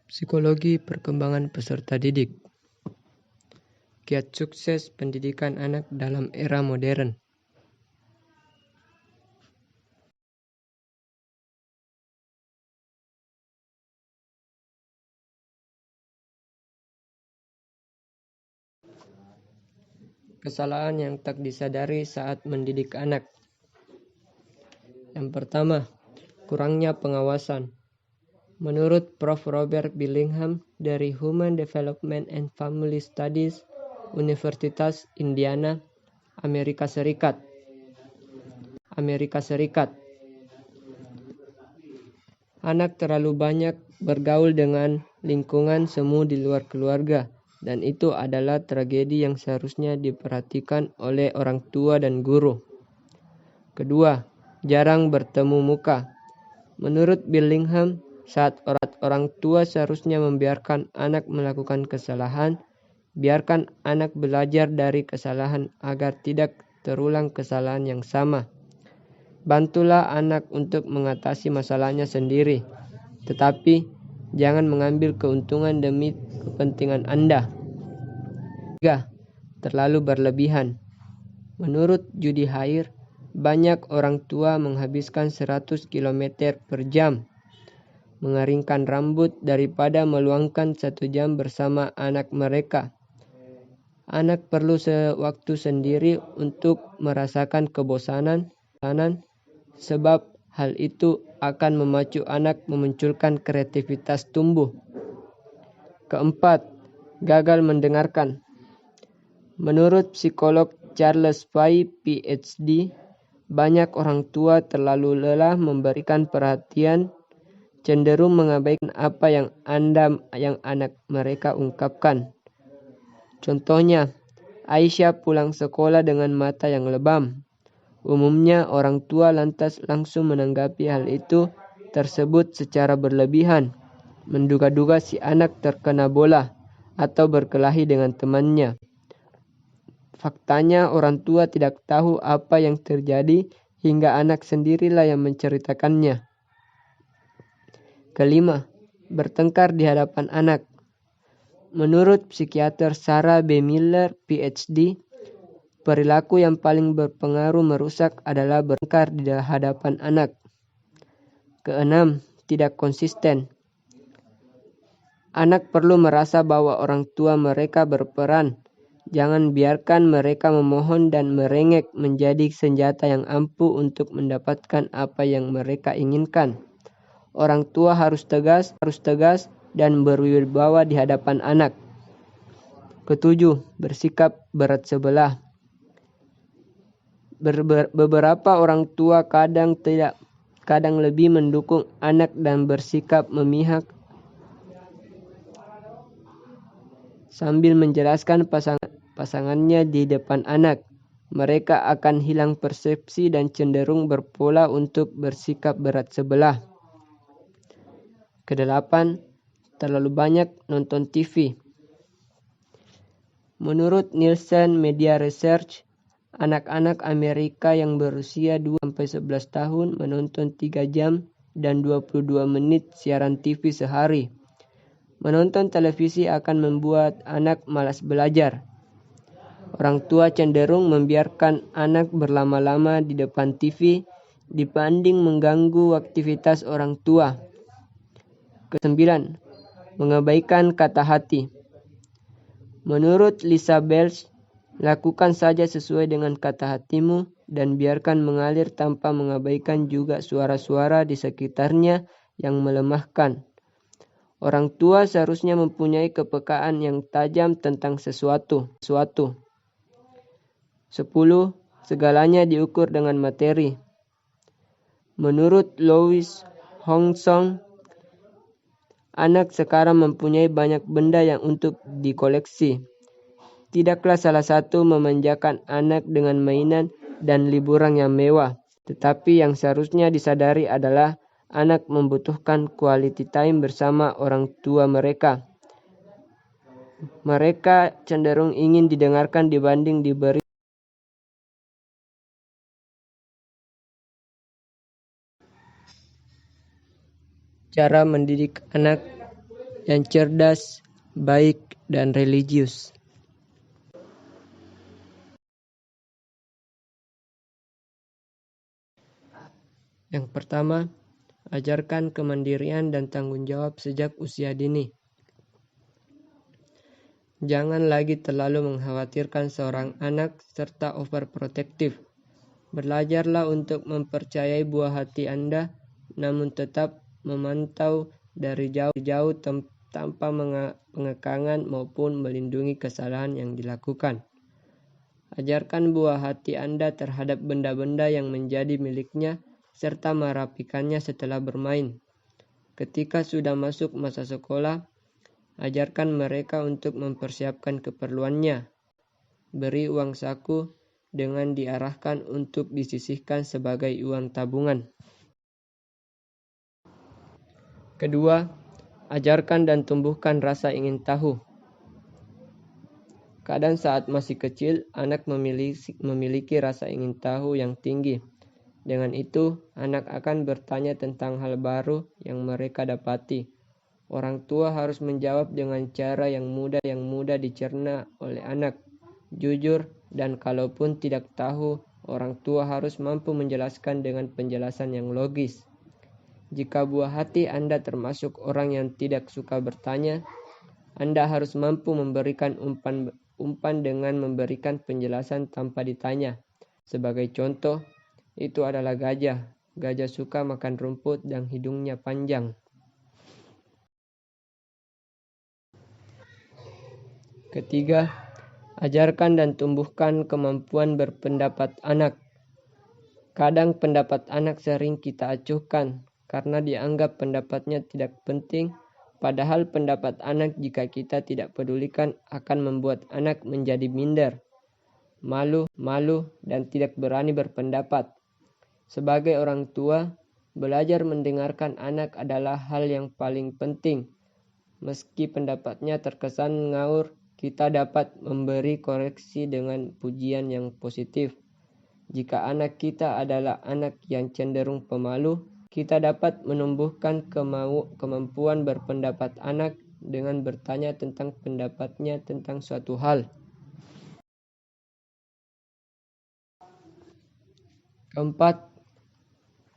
Psikologi perkembangan peserta didik. Kiat sukses pendidikan anak dalam era modern. Kesalahan yang tak disadari saat mendidik anak. Yang pertama, kurangnya pengawasan. Menurut Prof. Robert Billingham dari Human Development and Family Studies, Universitas Indiana, Amerika Serikat. Anak terlalu banyak bergaul dengan lingkungan semu di luar keluarga, dan itu adalah tragedi yang seharusnya diperhatikan oleh orang tua dan guru. Kedua, jarang bertemu muka. Menurut Billingham, saat orang tua seharusnya membiarkan anak melakukan kesalahan, biarkan anak belajar dari kesalahan agar tidak terulang kesalahan yang sama. Bantulah anak untuk mengatasi masalahnya sendiri, tetapi jangan mengambil keuntungan demi kepentingan Anda. 3. Terlalu berlebihan. Menurut Judy Hare, banyak orang tua menghabiskan 100 km per jam mengeringkan rambut daripada meluangkan 1 jam bersama anak mereka. Anak perlu waktu sendiri untuk merasakan kebosanan, sebab hal itu akan memacu anak memunculkan kreativitas tumbuh. Keempat, gagal mendengarkan. Menurut psikolog Charles Fay, PhD, banyak orang tua terlalu lelah memberikan perhatian, cenderung mengabaikan apa yang anak mereka ungkapkan. Contohnya, Aisyah pulang sekolah dengan mata yang lebam. Umumnya orang tua lantas langsung menanggapi hal itu tersebut secara berlebihan, menduga-duga si anak terkena bola atau berkelahi dengan temannya. Faktanya orang tua tidak tahu apa yang terjadi hingga anak sendirilah yang menceritakannya. Kelima, bertengkar di hadapan anak. Menurut psikiater Sarah B. Miller, PhD, perilaku yang paling berpengaruh merusak adalah bertengkar di hadapan anak. Keenam, tidak konsisten. Anak perlu merasa bahwa orang tua mereka berperan. Jangan biarkan mereka memohon dan merengek menjadi senjata yang ampuh untuk mendapatkan apa yang mereka inginkan. Orang tua harus tegas dan berwibawa di hadapan anak. Ketujuh, bersikap berat sebelah. Beberapa orang tua kadang lebih mendukung anak dan bersikap memihak sambil menjelaskan pasangannya di depan anak. Mereka akan hilang persepsi dan cenderung berpola untuk bersikap berat sebelah. Kedelapan, terlalu banyak nonton TV. Menurut Nielsen Media Research, anak-anak Amerika yang berusia 2-11 tahun menonton 3 jam dan 22 menit siaran TV sehari. Menonton televisi akan membuat anak malas belajar. Orang tua cenderung membiarkan anak berlama-lama di depan TV dibanding mengganggu aktivitas orang tua. Kesembilan, mengabaikan kata hati. Menurut Lisa Belch, lakukan saja sesuai dengan kata hatimu dan biarkan mengalir tanpa mengabaikan juga suara-suara di sekitarnya yang melemahkan. Orang tua seharusnya mempunyai kepekaan yang tajam tentang sesuatu. 10. Segalanya diukur dengan materi. Menurut Louis Hongson, anak sekarang mempunyai banyak benda yang untuk dikoleksi. Tidaklah salah satu memanjakan anak dengan mainan dan liburan yang mewah, tetapi yang seharusnya disadari adalah anak membutuhkan quality time bersama orang tua mereka. Mereka cenderung ingin didengarkan dibanding diberi. Cara mendidik anak yang cerdas, baik, dan religius. Yang pertama, ajarkan kemandirian dan tanggung jawab sejak usia dini. Jangan lagi terlalu mengkhawatirkan seorang anak serta overprotektif. Belajarlah untuk mempercayai buah hati Anda, namun tetap memantau dari jauh tanpa pengekangan maupun melindungi kesalahan yang dilakukan. Ajarkan buah hati Anda terhadap benda-benda yang menjadi miliknya, serta merapikannya setelah bermain. Ketika sudah masuk masa sekolah, ajarkan mereka untuk mempersiapkan keperluannya. Beri uang saku dengan diarahkan untuk disisihkan sebagai uang tabungan. Kedua, ajarkan dan tumbuhkan rasa ingin tahu. Kadang saat masih kecil, anak memiliki rasa ingin tahu yang tinggi. Dengan itu, anak akan bertanya tentang hal baru yang mereka dapati. Orang tua harus menjawab dengan cara yang mudah dicerna oleh anak. Jujur, dan kalaupun tidak tahu, orang tua harus mampu menjelaskan dengan penjelasan yang logis. Jika buah hati Anda termasuk orang yang tidak suka bertanya, Anda harus mampu memberikan umpan dengan memberikan penjelasan tanpa ditanya. Sebagai contoh, itu adalah gajah. Gajah suka makan rumput dan hidungnya panjang. Ketiga, ajarkan dan tumbuhkan kemampuan berpendapat anak. Kadang pendapat anak sering kita acuhkan karena dianggap pendapatnya tidak penting, padahal pendapat anak jika kita tidak pedulikan akan membuat anak menjadi minder, malu, dan tidak berani berpendapat. Sebagai orang tua, belajar mendengarkan anak adalah hal yang paling penting. Meski pendapatnya terkesan ngawur, kita dapat memberi koreksi dengan pujian yang positif. Jika anak kita adalah anak yang cenderung pemalu, kita dapat menumbuhkan kemampuan berpendapat anak dengan bertanya tentang pendapatnya tentang suatu hal. Keempat,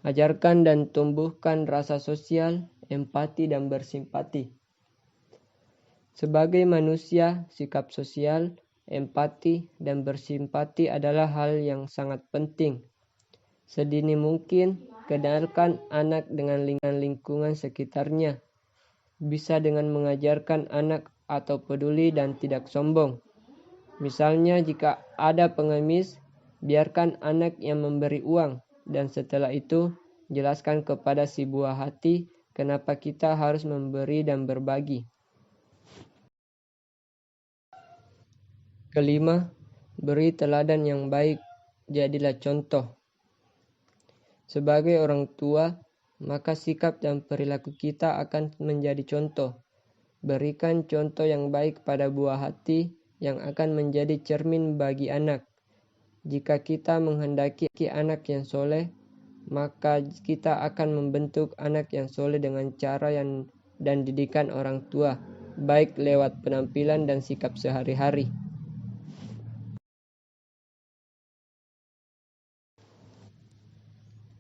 ajarkan dan tumbuhkan rasa sosial, empati, dan bersimpati. Sebagai manusia, sikap sosial, empati, dan bersimpati adalah hal yang sangat penting. Sedini mungkin, kenalkan anak dengan lingkungan sekitarnya. Bisa dengan mengajarkan anak atau peduli dan tidak sombong. Misalnya jika ada pengemis, biarkan anak yang memberi uang, dan setelah itu jelaskan kepada si buah hati kenapa kita harus memberi dan berbagi. Kelima, beri teladan yang baik, jadilah contoh. Sebagai orang tua, maka sikap dan perilaku kita akan menjadi contoh. Berikan contoh yang baik pada buah hati yang akan menjadi cermin bagi anak. Jika kita menghendaki anak yang soleh, maka kita akan membentuk anak yang soleh dengan cara dan didikan orang tua, baik lewat penampilan dan sikap sehari-hari.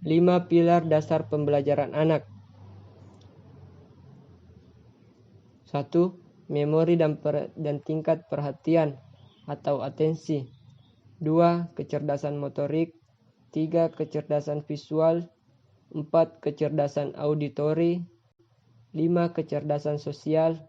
Lima pilar dasar pembelajaran anak. 1. Memori dan tingkat perhatian atau atensi. 2. Kecerdasan motorik. 3. Kecerdasan visual. 4. Kecerdasan auditori. 5. Kecerdasan sosial.